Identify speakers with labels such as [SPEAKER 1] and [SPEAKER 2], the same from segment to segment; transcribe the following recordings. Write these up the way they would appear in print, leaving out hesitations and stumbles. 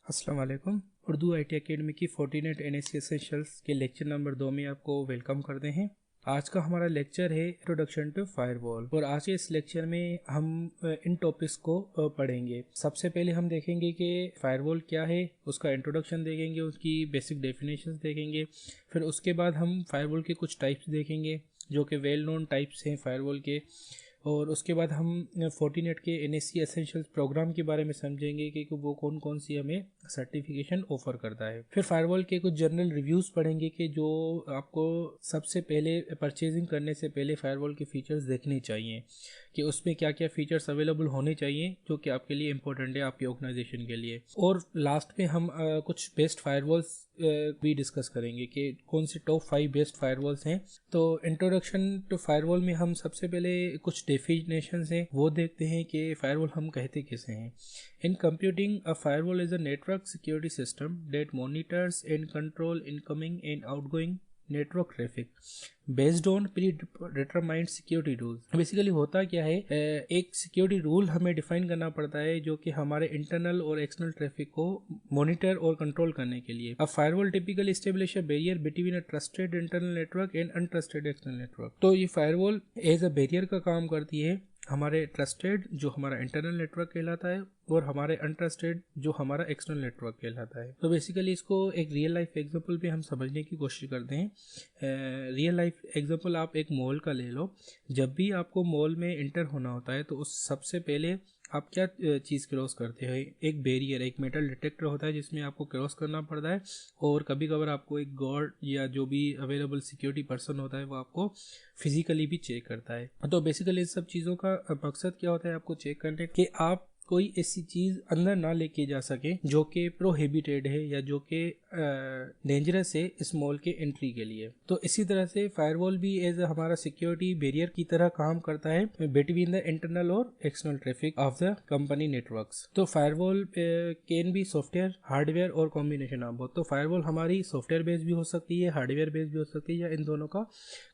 [SPEAKER 1] अस्सलाम वालेकुम। Urdu IT academy की फोर्टीनेट NSE एसेंशियल्स के लेक्चर नंबर 2 में आपको वेलकम करते हैं। आज का हमारा लेक्चर है इंट्रोडक्शन टू फायरवॉल और आज के इस लेक्चर में हम इन टॉपिक्स को पढ़ेंगे। सबसे पहले हम देखेंगे कि फायरवॉल क्या है, उसका इंट्रोडक्शन देखेंगे, उसकी बेसिक डेफिनेशंस देखेंगे। फिर उसके बाद हम फायरवॉल के कुछ टाइप्स देखेंगे जो कि वेल नोन टाइप्स हैं फायरवॉल के। और उसके बाद हम फोर्टीनेट के NSE एसेंशियल्स प्रोग्राम के बारे में समझेंगे कि वो कौन कौन सी हमें सर्टिफिकेशन ऑफर करता है। फिर फायरवॉल के कुछ जनरल रिव्यूज़ पढ़ेंगे कि जो आपको सबसे पहले परचेजिंग करने से पहले फायरवॉल के फीचर्स देखने चाहिए कि उसमें क्या क्या फीचर्स अवेलेबल होने चाहिए जो कि आपके लिए इंपॉर्टेंट है, आपकी ऑर्गेनाइजेशन के लिए। और लास्ट में हम कुछ बेस्ट फायरवॉल्स भी डिस्कस करेंगे कि कौन सी टॉप 5 बेस्ट फायरवॉल्स हैं। तो इंट्रोडक्शन टू फायरवॉल में हम सबसे पहले कुछ डेफिनेशंस हैं वो देखते हैं कि फायरवॉल हम कहते किसे हैं। In computing a firewall is a network security system that monitors and control incoming and outgoing network traffic based on pre determined security rules. Basically होता क्या है, एक सिक्योरिटी रूल हमें डिफाइन करना पड़ता है जो कि हमारे इंटरनल और एक्सटर्नल ट्रैफिक को मॉनिटर और कंट्रोल करने के लिए। अब firewall typically establish a barrier between a trusted internal network and untrusted external network. तो ये फायरवॉल एज अ बैरियर का काम करती है हमारे ट्रस्टेड जो हमारा इंटरनल नेटवर्क कहलाता है और हमारे अनट्रस्टेड जो हमारा एक्सटर्नल नेटवर्क कहलाता है। तो बेसिकली इसको एक रियल लाइफ एग्जांपल पे हम समझने की कोशिश करते हैं। रियल लाइफ एग्जांपल आप एक मॉल का ले लो। जब भी आपको मॉल में इंटर होना होता है तो उस सबसे पहले आप क्या चीज़ क्रॉस करते हैं? एक बैरियर, एक मेटल डिटेक्टर होता है जिसमें आपको क्रॉस करना पड़ता है। और कभी कभार आपको एक गार्ड या जो भी अवेलेबल सिक्योरिटी पर्सन होता है वो आपको फिजिकली भी चेक करता है। तो बेसिकली इस सब चीज़ों का मकसद क्या होता है आपको चेक करने कि आप कोई ऐसी चीज़ अंदर ना लेके जा सके जो कि प्रोहिबिटेड है या जो कि डेंजरस है इस मॉल के एंट्री के लिए। तो इसी तरह से फायरवॉल भी एज हमारा सिक्योरिटी बैरियर की तरह काम करता है बिटवीन द इंटरनल और external traffic of the company networks. तो firewall can be software, hardware और कॉम्बिनेशन ऑफ बोथ। तो फायरवॉल हमारी सॉफ्टवेयर बेस्ड भी हो सकती है, हार्डवेयर बेस्ड भी हो सकती है या इन दोनों का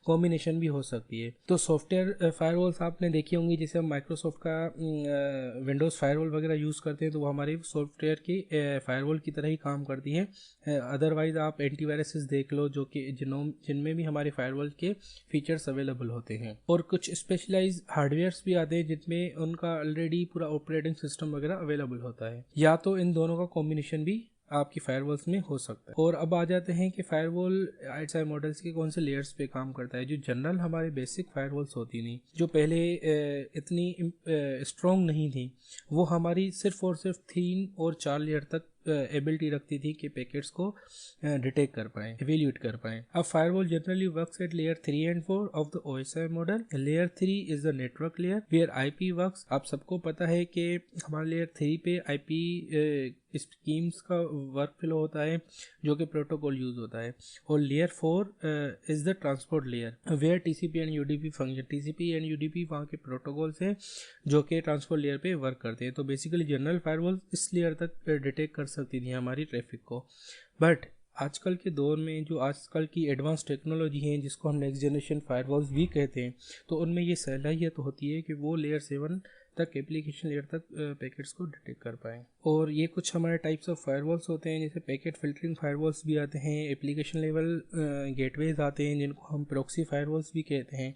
[SPEAKER 1] कॉम्बिनेशन भी हो सकती है। तो सॉफ्टवेयर फायरवॉल्स आपने देखी होंगी, जैसे हम माइक्रोसॉफ्ट का विंडोज़ फायरवॉल वगैरह यूज़ करते हैं तो वो हमारी सॉफ्टवेयर की फायरवॉल की तरह ही काम करती है। अदरवाइज आप एंटीवायरसेस देख लो जो कि जिनमें भी हमारे फायरवॉल के फीचर्स अवेलेबल होते हैं। और कुछ स्पेशलाइज हार्डवेयर्स भी आते हैं जिनमें उनका ऑलरेडी पूरा ऑपरेटिंग सिस्टम वगैरह अवेलेबल होता है। या तो इन दोनों का कॉम्बिनेशन भी आपकी फायरवॉल्स में हो सकता है। और अब आ जाते हैं कि फायरवॉल ISI मॉडल्स के कौन से लेयर्स पे काम करता है। जो जनरल हमारे बेसिक फायरवॉल्स होती नहीं, जो पहले इतनी स्ट्रॉन्ग नहीं थी, वो हमारी सिर्फ और सिर्फ 3 और 4 लेयर तक एबिलिटी रखती थी कि पैकेट्स को डिटेक्ट कर पाएँ, एवेल्यूएट कर पाएँ। अब firewall generally works at layer 3 and 4 of the OSI model. Layer 3 is the network layer where IP works. आप सबको पता है कि हमारे लेयर 3 पे IP स्कीम्स का वर्क फ्लो होता है जो कि प्रोटोकॉल यूज होता है। और layer 4 is the transport layer where TCP and UDP function. TCP and UDP वहाँ के प्रोटोकॉल्स हैं जो कि ट्रांसपोर्ट लेयर पे वर्क करते हैं। तो बेसिकली जनरल फायरवॉल इस लेयर तक डिटेक्ट कर सकती थी हमारी ट्रैफिक को। बट आजकल के दौर में जो आजकल की एडवांस टेक्नोलॉजी है जिसको हम नेक्स्ट जनरेशन फायरवॉल्स भी कहते हैं, तो उनमें ये सलाहियत होती है कि वो लेयर 7 तक, एप्लीकेशन लेयर तक पैकेट्स को डिटेक्ट कर पाएँ। और ये कुछ हमारे टाइप्स ऑफ फायरवॉल्स होते हैं, जैसे पैकेट फिल्टरिंग फायरवॉल्स भी आते हैं, एप्लीकेशन लेवल गेटवेज आते हैं जिनको हम प्रॉक्सी फायरवॉल्स भी कहते हैं,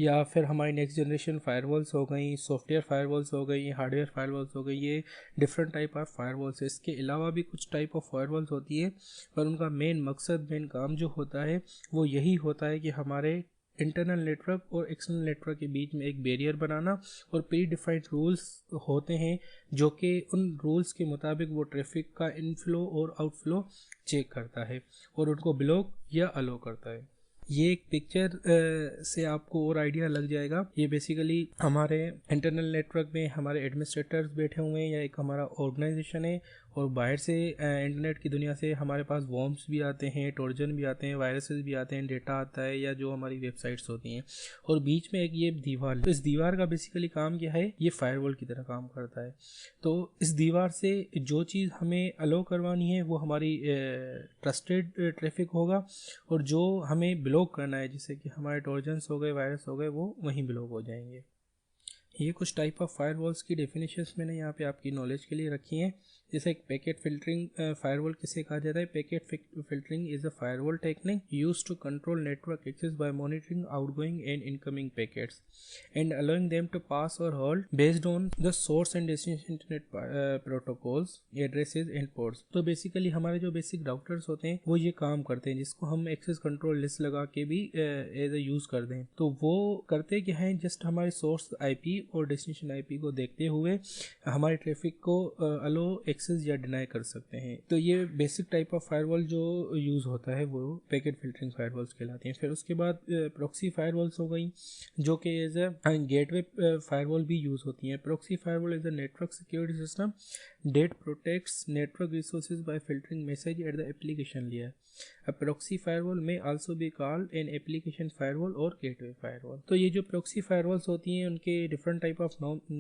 [SPEAKER 1] या फिर हमारी नेक्स्ट जनरेशन फायरवॉल्स हो गई, सॉफ्टवेयर फायरवॉल्स हो गई, हार्डवेयर फायरवॉल्स हो गई। ये डिफरेंट टाइप ऑफ फायरवॉल्स है। इसके अलावा भी कुछ टाइप ऑफ फायरवॉल्स होती है पर उनका मेन मकसद, मेन काम जो होता है वो यही होता है कि हमारे इंटरनल नेटवर्क और एक्सटर्नल नेटवर्क के बीच में एक बैरियर बनाना। और प्री डिफाइंड रूल्स होते हैं जो कि उन रूल्स के मुताबिक वो ट्रैफिक का इनफ्लो और आउटफ्लो चेक करता है और उनको ब्लॉक या अलो करता है। ये एक पिक्चर से आपको और आइडिया लग जाएगा। ये बेसिकली हमारे इंटरनल नेटवर्क में हमारे एडमिनिस्ट्रेटर्स बैठे हुए हैं या एक हमारा ऑर्गेनाइजेशन है, और बाहर से इंटरनेट की दुनिया से हमारे पास वॉर्म्स भी आते हैं, ट्रोजन भी आते हैं, वायरसेस भी आते हैं, डेटा आता है या जो हमारी वेबसाइट्स होती हैं। और बीच में एक ये दीवार, तो इस दीवार का बेसिकली काम क्या है, ये फायरवॉल की तरह काम करता है। तो इस दीवार से जो चीज़ हमें अलो करवानी है वो हमारी ट्रस्टेड ट्रैफिक होगा, और जो हमें ब्लॉक करना है जैसे कि हमारे ट्रोजन्स हो गए, वायरस हो गए, वो वहीं ब्लॉक हो जाएंगे। ये कुछ टाइप ऑफ फायरवॉल्स की डेफिनेशंस मैंने यहाँ पे आपकी नॉलेज के लिए रखी हैं। जैसे एक पैकेट फिल्टरिंग फायरवॉल किसे कहा जाता है? Packet filtering is a firewall technique use to control network access by monitoring outgoing and incoming packets and allowing them to pass और hold based on the source and destination internet protocols addresses and ports. तो basically हमारे जो basic routers होते हैं वो ये काम करते हैं, जिसको हम एक्सेस कंट्रोल लिस्ट लगा के भी एज ए यूज करते हैं। तो वो करते क्या है, जस्ट हमारे सोर्स आईपी और डेस्टिनेशन आईपी को देखते हुए हमारे ट्रैफिक को अलो एक्सेस या डिनाई कर सकते हैं। तो ये बेसिक टाइप ऑफ फायरवॉल जो यूज होता है वो पैकेट फिल्टरिंग फायरवॉल्स कहलाती हैं। फिर उसके बाद प्रॉक्सी फायरवॉल्स हो गई, जो कि एज ए गेटवे फायरवॉल भी यूज होती हैं। Proxy firewall is a network security system that protects network resources by filtering message at the application layer. A proxy firewall may also be called an application firewall or gateway firewall. तो ये जो proxy firewalls होती हैं उनके different type of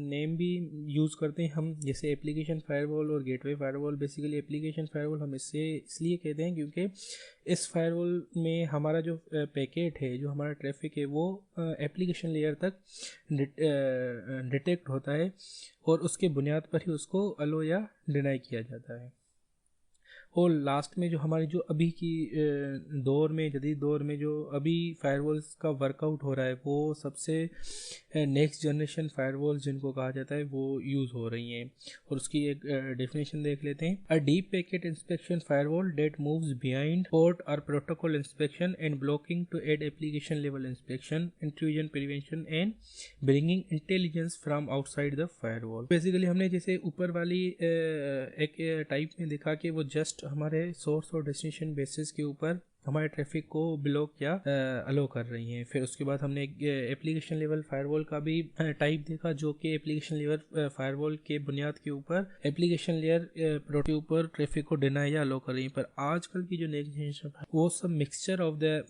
[SPEAKER 1] name भी use करते हैं हम, जैसे application firewall और gateway firewall। basically application firewall हम इसलिए कहते हैं क्योंकि इस firewall में हमारा जो पैकेट है, जो हमारा ट्रैफिक है, वो एप्लीकेशन लेयर तक डिटेक्ट होता है और उसके बुनियाद पर ही उसको अलो या डिनाई किया जाता है। और लास्ट में जो हमारी जो अभी की दौर में, जदीद दौर में जो अभी फायरवॉल्स का वर्कआउट हो रहा है, वो सबसे नेक्स्ट जनरेशन फायरवॉल्स जिनको कहा जाता है वो यूज़ हो रही हैं। और उसकी एक डेफिनेशन देख लेते हैं। A deep packet inspection firewall that moves behind port और protocol inspection and blocking to add application level inspection, intrusion prevention and bringing intelligence from outside the firewall. Basically हमने जैसे ऊपर वाली एक टाइप में देखा कि वो जस्ट हमारे सोर्स और डेस्टिनेशन बेसिस के ऊपर हमारे ट्रैफिक को ब्लॉक या अलो कर रही हैं। फिर उसके बाद हमने एक एप्लीकेशन लेवल फायरवॉल का भी टाइप देखा, जो कि एप्लीकेशन लेवल फायरवॉल के बुनियाद के ऊपर एप्लीकेशन लेयर के ऊपर ट्रैफिक को डिनाई या अलो कर रही हैं। पर आजकल की जो नेक्स्ट जनरेशन वो सब mixture of the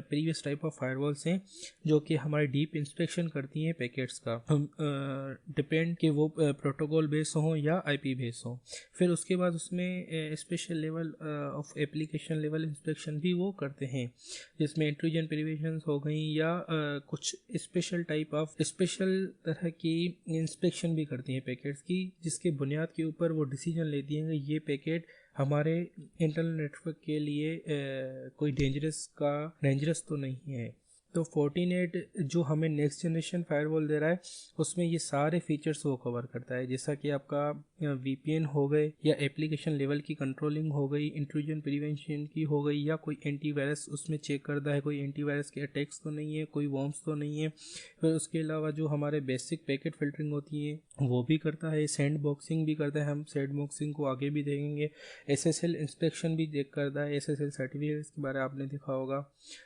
[SPEAKER 1] previous type of firewalls हैं, जो कि हमारे डीप इंस्पेक्शन करती हैं पैकेट्स का, डिपेंड कि वो प्रोटोकॉल बेस हो या आईपी बेस हो। फिर उसके बाद उसमें special level of application level inspection भी वो करते हैं, जिसमें इंट्रूजन प्रिवेंशन हो गई या कुछ स्पेशल टाइप ऑफ स्पेशल तरह की इंस्पेक्शन भी करती हैं पैकेट्स की, जिसके बुनियाद के ऊपर वो डिसीजन लेती हैं कि ये पैकेट हमारे इंटरनल नेटवर्क के लिए कोई डेंजरस तो नहीं है। तो फोर्टिनेट जो हमें नेक्स्ट जनरेशन फायरवॉल दे रहा है उसमें ये सारे फीचर्स वो कवर करता है, जैसा कि आपका वीपीएन हो गए या एप्लीकेशन लेवल की कंट्रोलिंग हो गई, इंट्रूजन प्रिवेंशन की हो गई, या कोई एंटीवायरस उसमें चेक करता है कोई एंटीवायरस के अटैक्स तो नहीं है, कोई वॉर्म्स तो नहीं है। फिर उसके अलावा जो हमारे बेसिक पैकेट फिल्टरिंग होती है वो भी करता है, सैंड बॉक्सिंग भी करता है, हम सैंड बॉक्सिंग को आगे भी देखेंगे। एसएसएल इंस्पेक्शन भी देख करता है, एसएसएल सर्टिफिकेट्स के बारे में आपने देखा होगा,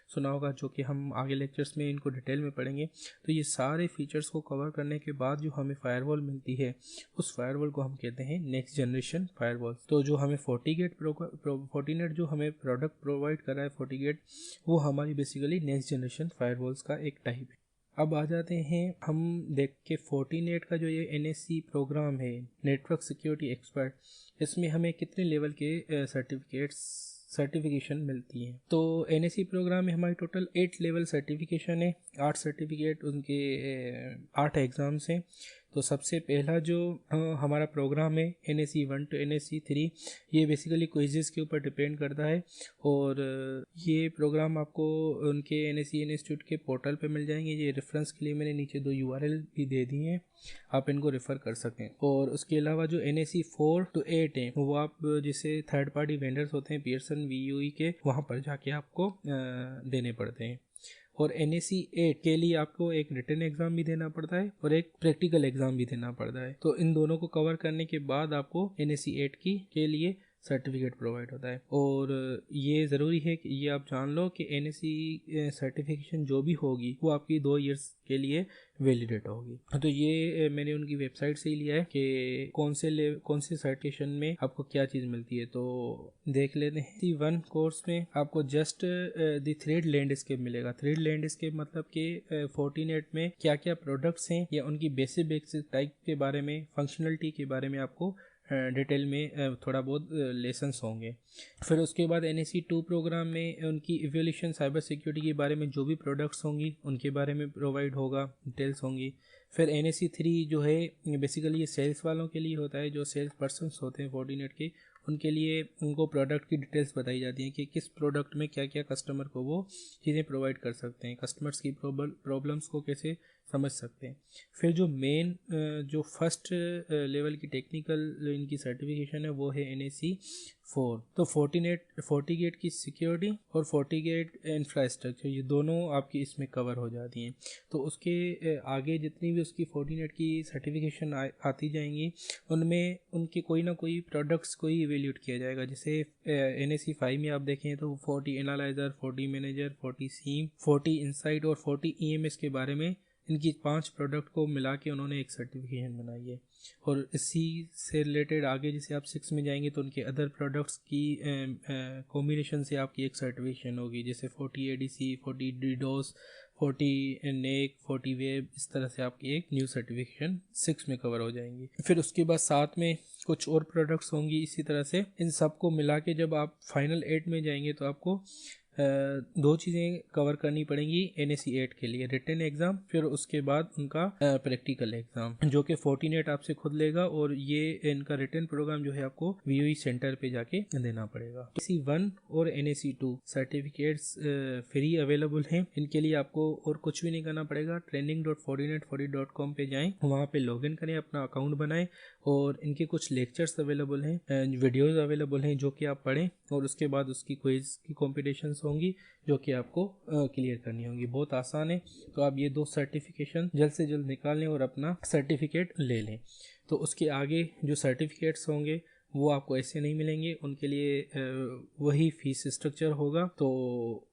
[SPEAKER 1] सुना होगा, जो कि हम आगे लेक्चर्स में इनको डिटेल में पढ़ेंगे। तो ये सारे फीचर्स को कवर करने के बाद जो हमें फायरवॉल मिलती है उस फायरवॉल को हम कहते हैं नेक्स्ट जनरेशन फायरवॉल। तो जो हमें फोर्टिनेट जो हमें प्रोडक्ट प्रोवाइड कर रहा है फोर्टिगेट, वो हमारी बेसिकली नेक्स्ट जनरेशन फायरवॉल्स का एक टाइप है। अब आ जाते हैं हम देख के फोर्टिनेट का जो ये एनएससी प्रोग्राम है, नेटवर्क सिक्योरिटी एक्सपर्ट, इसमें हमें कितने लेवल के सर्टिफिकेशन मिलती हैं। तो एनएससी प्रोग्राम में हमारी टोटल 8 लेवल सर्टिफिकेशन है, 8 सर्टिफिकेट, उनके 8 एग्ज़ाम्स हैं। तो सबसे पहला जो हमारा प्रोग्राम है NSE 1 to NSE 3, ये बेसिकली क्विज़ेस के ऊपर डिपेंड करता है और ये प्रोग्राम आपको उनके NSE इंस्टीट्यूट के पोर्टल पे मिल जाएंगे। ये रेफरेंस के लिए मैंने नीचे 2 URL भी दे दी हैं, आप इनको रेफ़र कर सकते हैं। और उसके अलावा जो NSE 4 to 8 हैं वो आप जैसे थर्ड पार्टी वेंडर्स होते हैं पियर्सन VUE के, वहाँ पर जाके आपको देने पड़ते हैं। और NSE 8 के लिए आपको एक रिटन एग्ज़ाम भी देना पड़ता है और एक प्रैक्टिकल एग्ज़ाम भी देना पड़ता है। तो इन दोनों को कवर करने के बाद आपको NSE 8 के लिए सर्टिफिकेट प्रोवाइड होता है। और ये ज़रूरी है कि ये आप जान लो कि NSE सर्टिफिकेशन जो भी होगी वो आपकी 2 इयर्स के लिए वैलिडेट होगी। तो ये मैंने उनकी वेबसाइट से ही लिया है कि कौन से सर्टिफिकेशन में आपको क्या चीज़ मिलती है। तो देख लेते हैं। NSE 1 कोर्स में आपको जस्ट द थ्रेड लैंडस्केप मिलेगा। थ्रेड लैंडस्केप मतलब कि फोर्टिनेट में क्या क्या प्रोडक्ट्स हैं या उनकी बेसिक टाइप के बारे में, फंक्शनलिटी के बारे में आपको डिटेल में थोड़ा बहुत लेसन्स होंगे। फिर उसके बाद NAC2 प्रोग्राम में उनकी इवोल्यूशन साइबर सिक्योरिटी के बारे में जो भी प्रोडक्ट्स होंगी उनके बारे में प्रोवाइड होगा, डिटेल्स होंगी। फिर NAC3 जो है बेसिकली ये सेल्स वालों के लिए होता है, जो सेल्स पर्सन्स होते हैं फोर्टिनेट के, उनके लिए उनको प्रोडक्ट की डिटेल्स बताई जाती हैं कि किस प्रोडक्ट में क्या क्या कस्टमर को वो चीज़ें प्रोवाइड कर सकते हैं, कस्टमर्स की प्रॉब्लम्स को कैसे समझ सकते हैं। फिर जो मेन जो फर्स्ट लेवल की टेक्निकल इनकी सर्टिफिकेशन है वो है NAC4। तो फोर्टीगेट की सिक्योरिटी और फोर्टीगेट इंफ्रास्ट्रक्चर ये दोनों आपकी इसमें कवर हो जाती हैं। तो उसके आगे जितनी भी उसकी फोर्टीनेट की सर्टिफिकेशन आती जाएंगी उनमें उनके कोई ना कोई प्रोडक्ट्स को ही इवेल्यूट किया जाएगा। जैसे NAC5 में आप देखें तो 40 एनालाइजर, 40 मैनेजर, 40 सीम, 40 इंसाइट और 40 EMS के बारे में इनकी 5 प्रोडक्ट को मिला के उन्होंने एक सर्टिफिकेशन बनाई है। और इसी से रिलेटेड आगे जैसे आप 6 में जाएंगे तो उनके अदर प्रोडक्ट्स की कॉम्बिनेशन से आपकी एक सर्टिफिकेशन होगी, जैसे 40 ADC, 40 DDoS, 40 NAC, 40 वेब, इस तरह से आपकी एक न्यू सर्टिफिकेशन 6 में कवर हो जाएंगी। फिर उसके बाद 7 में कुछ और प्रोडक्ट्स होंगी इसी तरह से। इन सब को मिला के जब आप फाइनल 8 में जाएंगे तो आपको दो चीज़ें कवर करनी पड़ेंगी NAC8 के लिए, रिटन एग्ज़ाम, फिर उसके बाद उनका प्रैक्टिकल एग्ज़ाम जो कि फोर्टिनेट आपसे खुद लेगा। और ये इनका रिटन प्रोग्राम जो है आपको VOE सेंटर पे जाके देना पड़ेगा। NAC1 और NAC2 सर्टिफिकेट्स फ्री अवेलेबल हैं, इनके लिए आपको और कुछ भी नहीं करना पड़ेगा। training.fortinet40.com पे जाएं, वहाँ पे लॉगिन करें, अपना अकाउंट बनाएं और इनके कुछ लेक्चर्स अवेलेबल हैं, वीडियोस अवेलेबल हैं जो कि आप पढ़ें और उसके बाद उसकी क्विज की कॉम्पिटिशन्स होंगी जो कि आपको क्लियर करनी होगी। बहुत आसान है। तो आप ये 2 सर्टिफिकेशन जल्द से जल्द निकाल लें और अपना सर्टिफिकेट ले लें। तो उसके आगे जो सर्टिफिकेट्स होंगे वो आपको ऐसे नहीं मिलेंगे, उनके लिए वही फीस स्ट्रक्चर होगा। तो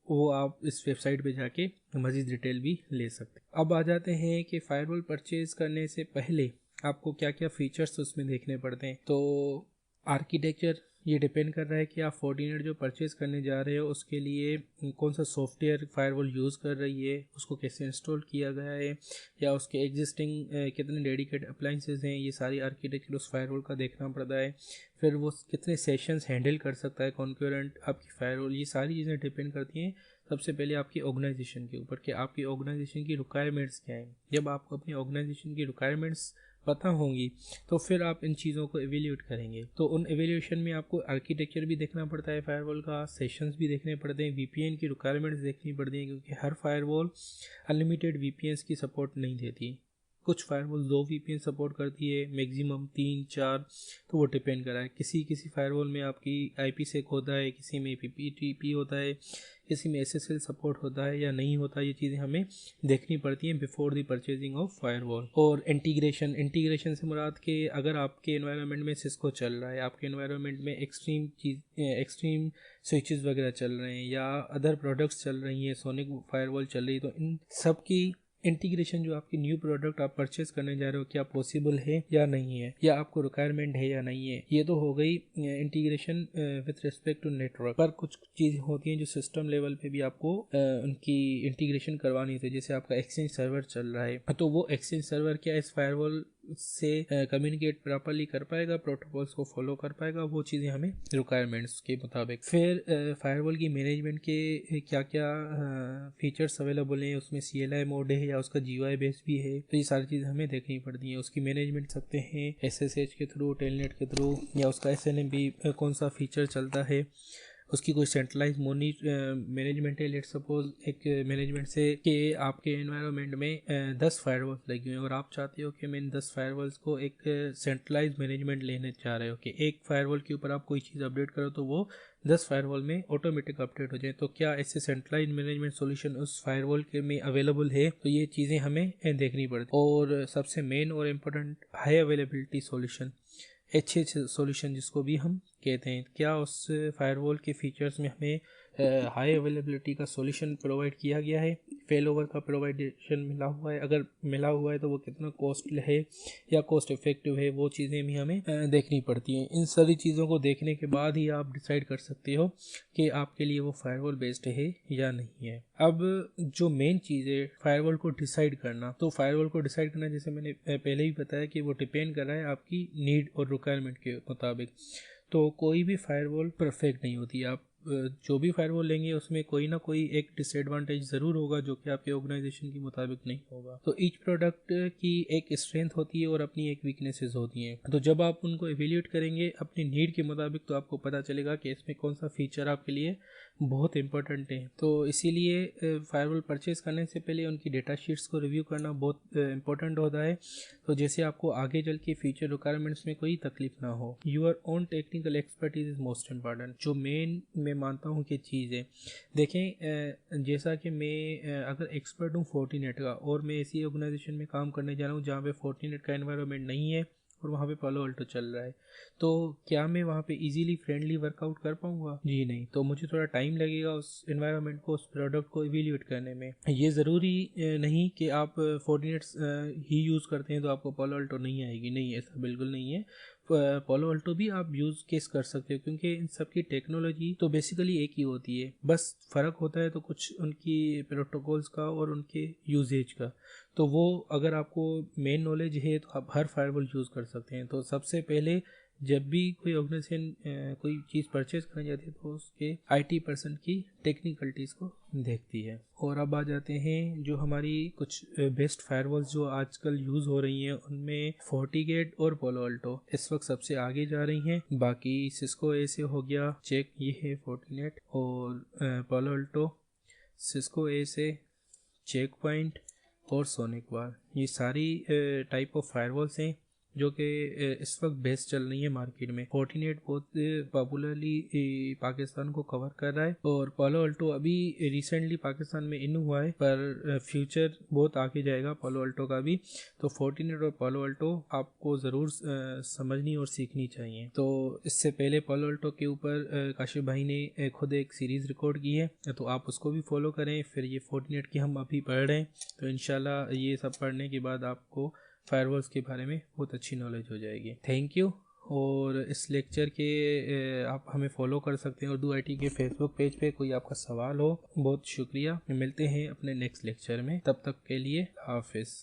[SPEAKER 1] वो आप इस वेबसाइट पे जाके मज़ीद डिटेल भी ले सकते हैं। अब आ जाते हैं कि फायरवॉल परचेज करने से पहले आपको क्या क्या फीचर्स उसमें देखने पड़ते हैं। तो आर्किटेक्चर ये डिपेंड कर रहा है कि आप फोर्टिनेट जो परचेज करने जा रहे हो उसके लिए कौन सा सॉफ्टवेयर फायरवॉल यूज़ कर रही है, उसको कैसे इंस्टॉल किया गया है, या उसके एग्जिस्टिंग कितने डेडिकेटेड अप्लाइंसेस हैं, ये सारी आर्किटेक्चर उस फायरवॉल का देखना पड़ता है। फिर वो कितने सेशंस हैंडल कर सकता है कॉन्करेंट आपकी फायरवॉल, ये सारी चीज़ें डिपेंड करती हैं सबसे पहले आपकी ऑर्गेनाइजेशन के ऊपर कि आपकी ऑर्गेनाइजेशन की रिक्वायरमेंट्स क्या हैं। जब आपको अपनी ऑर्गेनाइजेशन की रिक्वायरमेंट्स पता होंगी तो फिर आप इन चीज़ों को एवेल्यूएट करेंगे। तो उन एवेल्यूएशन में आपको आर्किटेक्चर भी देखना पड़ता है फायरवॉल का, सेशंस भी देखने पड़ते हैं, VPN की रिक्वायरमेंट्स देखनी पड़ती हैं, क्योंकि हर फायरवॉल अनलिमिटेड VPNs की सपोर्ट नहीं देती। कुछ फायरवॉल 2 VPN सपोर्ट करती है, मैक्सिमम 3-4, तो वो डिपेंड कर रहा है। किसी फायरवॉल में आपकी IPsec होता है, किसी में PPTP होता है, किसी में SSL सपोर्ट होता है या नहीं होता। ये चीज़ें हमें देखनी पड़ती हैं before the purchasing of firewall. और इंटीग्रेशन से मुराद के अगर आपके एनवायरनमेंट में सिस्को चल रहा है, आपके एनवायरनमेंट में एक्सट्रीम स्विचेस वगैरह चल रहे हैं या अदर प्रोडक्ट्स चल रही हैं, सोनिक फायरवॉल चल रही है, तो इन सब की इंटीग्रेशन जो आपकी न्यू प्रोडक्ट आप परचेज करने जा रहे हो क्या पॉसिबल है या नहीं है, या आपको रिक्वायरमेंट है या नहीं है। ये तो हो गई integration with respect to network. पर कुछ चीज़ें होती हैं जो सिस्टम लेवल पे भी आपको उनकी इंटीग्रेशन करवानी होती है। जैसे आपका एक्सचेंज सर्वर चल रहा है तो वो एक्सचेंज सर्वर क्या इस फायरवॉल से कम्युनिकेट प्रॉपर्ली कर पाएगा, प्रोटोकॉल्स को फॉलो कर पाएगा, वो चीज़ें हमें रिक्वायरमेंट्स के मुताबिक। फिर फायरवॉल की मैनेजमेंट के क्या क्या फीचर्स अवेलेबल हैं, उसमें CLI मोड है या उसका GUI बेस भी है, तो ये सारी चीज़ें हमें देखनी पड़ती हैं। उसकी मैनेजमेंट सकते हैं SSH के थ्रू, टेलनेट के थ्रू, या उसका SNMP कौन सा फीचर चलता है, उसकी कोई सेंट्रलाइज मैनेजमेंट है। लेट सपोज एक मैनेजमेंट से कि आपके एनवायरनमेंट में 10 फायरवॉल्स लगी हुई हैं और आप चाहते हो कि मैं इन 10 फायरवॉल्स को एक सेंट्रलाइज मैनेजमेंट लेने चाह रहे हो कि एक फायरवॉल के ऊपर आप कोई चीज़ अपडेट करो तो वो 10 फायरवॉल में ऑटोमेटिक अपडेट हो जाए। तो क्या ऐसे सेंट्रलाइज मैनेजमेंट सॉल्यूशन उस फायरवॉल के में अवेलेबल है, तो ये चीज़ें हमें देखनी पड़ती। और सबसे मेन और important high availability solution, HH solution जिसको भी हम कहते हैं, क्या उस फायरवॉल के फीचर्स में हमें हाई अवेलेबिलिटी का सॉल्यूशन प्रोवाइड किया गया है, फेल ओवर का प्रोवाइडेशन मिला हुआ है, अगर मिला हुआ है तो वो कितना कॉस्टली है या कॉस्ट इफेक्टिव है, वो चीज़ें भी हमें देखनी पड़ती हैं। इन सारी चीज़ों को देखने के बाद ही आप डिसाइड कर सकते हो कि आपके लिए वो फायरवॉल बेस्ड है या नहीं है। अब जो मेन चीज़ है फायरवॉल को डिसाइड करना, तो फायरवॉल को डिसाइड करना जैसे मैंने पहले ही बताया कि वो डिपेंड कर रहा है आपकी नीड और रिक्वायरमेंट के मुताबिक। तो कोई भी फायरवॉल परफेक्ट नहीं होती। आप जो भी फायरवॉल लेंगे उसमें कोई ना कोई एक डिसएडवांटेज ज़रूर होगा जो कि आपके ऑर्गेनाइजेशन के मुताबिक नहीं होगा। तो ईच प्रोडक्ट की एक स्ट्रेंथ होती है और अपनी एक वीकनेसेस होती हैं। तो जब आप उनको एवेल्यूएट करेंगे अपनी नीड के मुताबिक तो आपको पता चलेगा कि इसमें कौन सा फीचर आपके लिए बहुत इंपॉर्टेंट है। तो इसीलिए फायरवॉल परचेज करने से पहले उनकी डेटा शीट्स को रिव्यू करना बहुत इंपॉर्टेंट होता है, तो जैसे आपको आगे चल के फ्यूचर रिक्वायरमेंट्स में कोई तकलीफ ना हो। Your own technical expertise is most important, जो मेन मैं मानता हूँ कि चीज़ है। देखें जैसा कि मैं अगर एक्सपर्ट हूँ फोर्टिनेट का और मैं ऐसी ऑर्गेनाइजेशन में काम करने जा रहा हूँ जहाँ पे फोर्टिनेट का एनवायरनमेंट नहीं है और वहाँ पे पालो अल्टो चल रहा है, तो क्या मैं वहाँ पे इजीली फ्रेंडली वर्कआउट कर पाऊँगा? जी नहीं। तो मुझे थोड़ा टाइम लगेगा उस एनवायरनमेंट को, उस प्रोडक्ट को इवेल्यूएट करने में। ये ज़रूरी नहीं कि आप फोर्टिनेट्स ही यूज़ करते हैं तो आपको पालो अल्टो नहीं आएगी, नहीं, ऐसा बिल्कुल नहीं है। पालो अल्टो भी आप यूज़ केस कर सकते हो क्योंकि इन सब की टेक्नोलॉजी तो बेसिकली एक ही होती है, बस फ़र्क होता है तो कुछ उनकी प्रोटोकॉल्स का और उनके यूजेज का। तो वो अगर आपको मेन नॉलेज है तो आप हर फायरवॉल यूज़ कर सकते हैं। तो सबसे पहले जब भी कोई ऑर्गेनाइजेशन कोई चीज़ परचेज करने जाती है तो उसके आईटी पर्सन की टेक्निकलिटीज़ को देखती है। और अब आ जाते हैं जो हमारी कुछ बेस्ट फायरवॉल्स जो आजकल यूज़ हो रही हैं, उनमें फोर्टीगेट और पालो अल्टो इस वक्त सबसे आगे जा रही हैं। बाकी सिस्को ए से हो गया चेक, ये है फोर्टीनेट, और पालो अल्टो, सिस्को ए से, चेक पॉइंट और सोनिक वार, ये सारी टाइप ऑफ फायरवॉल्स हैं जो कि इस वक्त बेस्ट चल रही है मार्केट में। फोर्टिनेट बहुत पॉपुलरली पाकिस्तान को कवर कर रहा है और पालो अल्टो अभी रिसेंटली पाकिस्तान में इन हुआ है, पर फ्यूचर बहुत आगे जाएगा पालो अल्टो का भी। तो फोर्टिनेट और पालो अल्टो आपको ज़रूर समझनी और सीखनी चाहिए। तो इससे पहले पालो अल्टो के ऊपर काशिफ भाई ने खुद एक सीरीज़ रिकॉर्ड की है, तो आप उसको भी फॉलो करें। फिर ये फोर्टिनेट की हम अभी पढ़ रहे हैं, तो इंशाल्लाह ये सब पढ़ने के बाद आपको फायरवॉल्स के बारे में बहुत अच्छी नॉलेज हो जाएगी। Thank you. और इस लेक्चर के आप हमें फॉलो कर सकते हैं उर्दू IT के फेसबुक पेज पे। कोई आपका सवाल हो, बहुत शुक्रिया। मिलते हैं अपने नेक्स्ट लेक्चर में, तब तक के लिए हाफिज़।